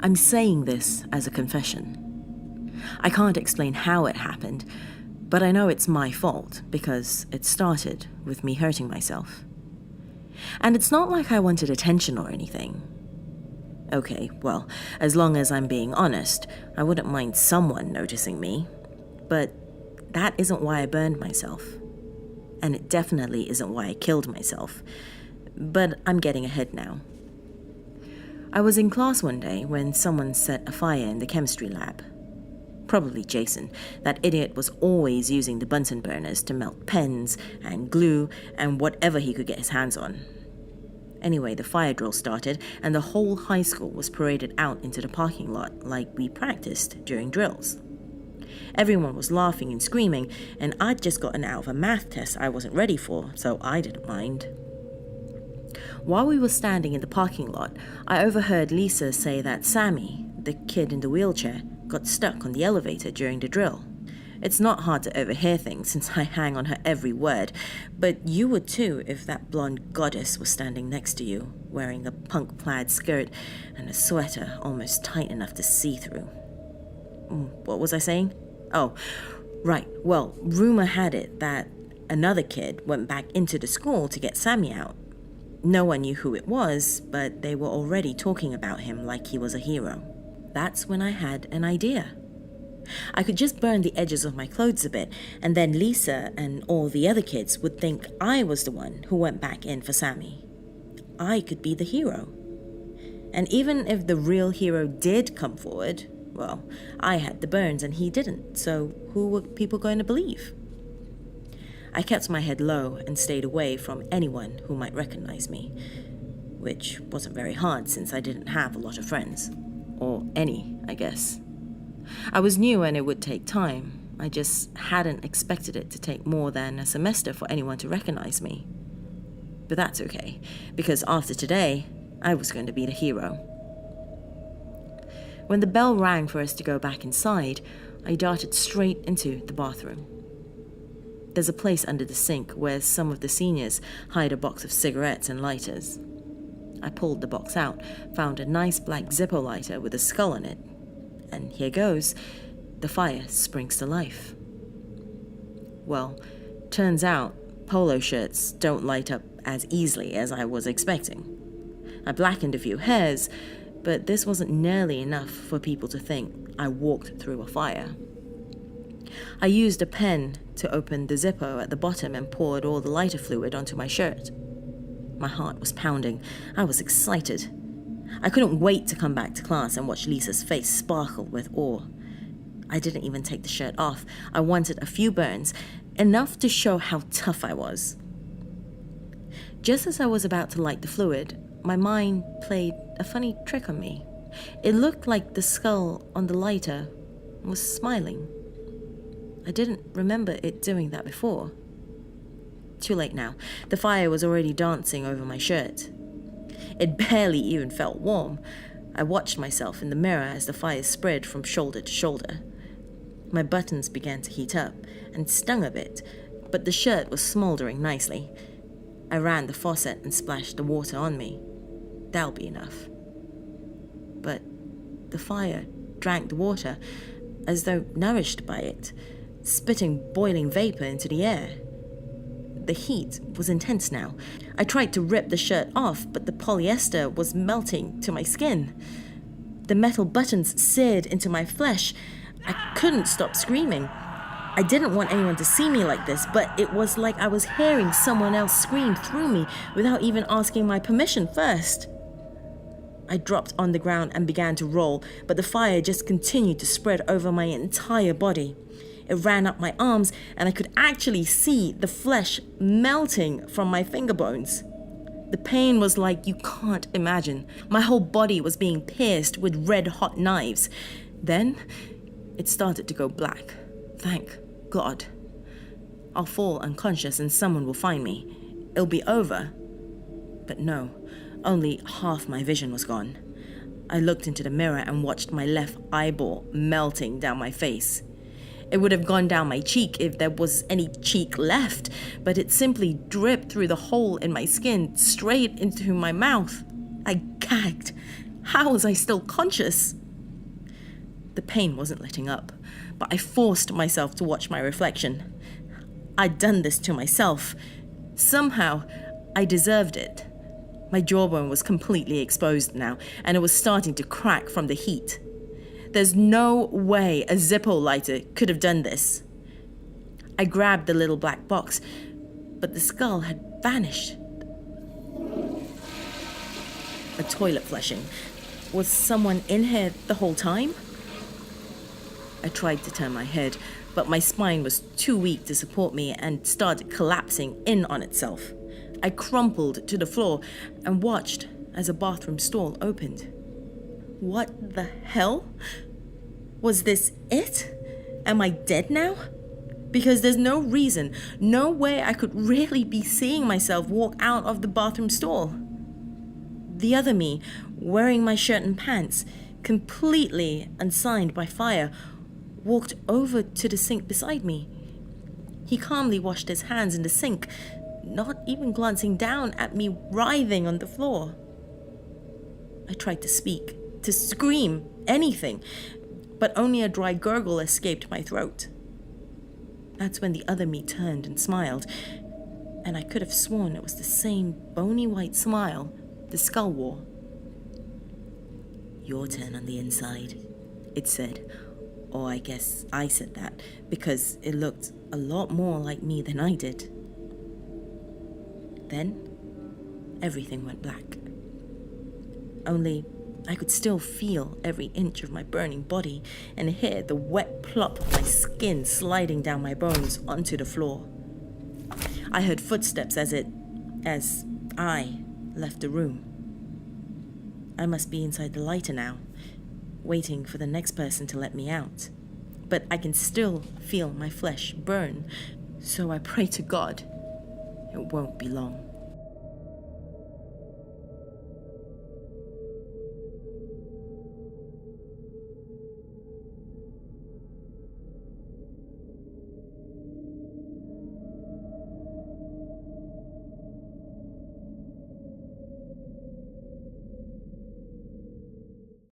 I'm saying this as a confession. I can't explain how it happened, but I know it's my fault because it started with me hurting myself. And it's not like I wanted attention or anything. Okay, well, as long as I'm being honest, I wouldn't mind someone noticing me, but that isn't why I burned myself. And it definitely isn't why I killed myself. But I'm getting ahead now. I was in class one day when someone set a fire in the chemistry lab. Probably Jason. That idiot was always using the Bunsen burners to melt pens and glue and whatever he could get his hands on. Anyway, the fire drill started and the whole high school was paraded out into the parking lot like we practiced during drills. Everyone was laughing and screaming, and I'd just gotten out of a math test I wasn't ready for, so I didn't mind. While we were standing in the parking lot, I overheard Lisa say that Sammy, the kid in the wheelchair, got stuck on the elevator during the drill. It's not hard to overhear things since I hang on her every word, but you would too if that blonde goddess was standing next to you, wearing a punk plaid skirt and a sweater almost tight enough to see through. What was I saying? Oh, right. Well, rumor had it that another kid went back into the school to get Sammy out. No one knew who it was, but they were already talking about him like he was a hero. That's when I had an idea. I could just burn the edges of my clothes a bit, and then Lisa and all the other kids would think I was the one who went back in for Sammy. I could be the hero. And even if the real hero did come forward, well, I had the burns and he didn't, so who were people going to believe? I kept my head low and stayed away from anyone who might recognize me, which wasn't very hard since I didn't have a lot of friends. Or any, I guess. I was new and it would take time. I just hadn't expected it to take more than a semester for anyone to recognize me. But that's okay, because after today, I was going to be the hero. When the bell rang for us to go back inside, I darted straight into the bathroom. There's a place under the sink where some of the seniors hide a box of cigarettes and lighters. I pulled the box out, found a nice black Zippo lighter with a skull on it. And here goes, the fire springs to life. Well, turns out polo shirts don't light up as easily as I was expecting. I blackened a few hairs, but this wasn't nearly enough for people to think I walked through a fire. I used a pen to open the Zippo at the bottom and poured all the lighter fluid onto my shirt. My heart was pounding. I was excited. I couldn't wait to come back to class and watch Lisa's face sparkle with awe. I didn't even take the shirt off. I wanted a few burns, enough to show how tough I was. Just as I was about to light the fluid, my mind played a funny trick on me. It looked like the skull on the lighter was smiling. I didn't remember it doing that before. Too late now. The fire was already dancing over my shirt. It barely even felt warm. I watched myself in the mirror as the fire spread from shoulder to shoulder. My buttons began to heat up and stung a bit, but the shirt was smoldering nicely. I ran the faucet and splashed the water on me. That'll be enough. But the fire drank the water as though nourished by it, spitting boiling vapor into the air. The heat was intense now. I tried to rip the shirt off, but the polyester was melting to my skin. The metal buttons seared into my flesh. I couldn't stop screaming. I didn't want anyone to see me like this, but it was like I was hearing someone else scream through me without even asking my permission first. I dropped on the ground and began to roll, but the fire just continued to spread over my entire body. It ran up my arms, and I could actually see the flesh melting from my finger bones. The pain was like you can't imagine. My whole body was being pierced with red-hot knives. Then, it started to go black. Thank God. I'll fall unconscious and someone will find me. It'll be over. But no, only half my vision was gone. I looked into the mirror and watched my left eyeball melting down my face. It would have gone down my cheek if there was any cheek left, but it simply dripped through the hole in my skin straight into my mouth. I gagged. How was I still conscious? The pain wasn't letting up, but I forced myself to watch my reflection. I'd done this to myself. Somehow, I deserved it. My jawbone was completely exposed now, and it was starting to crack from the heat. There's no way a Zippo lighter could have done this. I grabbed the little black box, but the skull had vanished. A toilet flushing. Was someone in here the whole time? I tried to turn my head, but my spine was too weak to support me and started collapsing in on itself. I crumpled to the floor and watched as a bathroom stall opened. What the hell? Was this it? Am I dead now? Because there's no reason, no way I could really be seeing myself walk out of the bathroom stall. The other me, wearing my shirt and pants, completely unsigned by fire, walked over to the sink beside me. He calmly washed his hands in the sink, not even glancing down at me writhing on the floor. I tried to speak, to scream, anything, but only a dry gurgle escaped my throat. That's when the other me turned and smiled, and I could have sworn it was the same bony white smile the skull wore. "Your turn on the inside," it said. Or I guess I said that, because it looked a lot more like me than I did. Then, everything went black. Only, I could still feel every inch of my burning body and hear the wet plop of my skin sliding down my bones onto the floor. I heard footsteps as I left the room. I must be inside the lighter now, waiting for the next person to let me out. But I can still feel my flesh burn, so I pray to God it won't be long.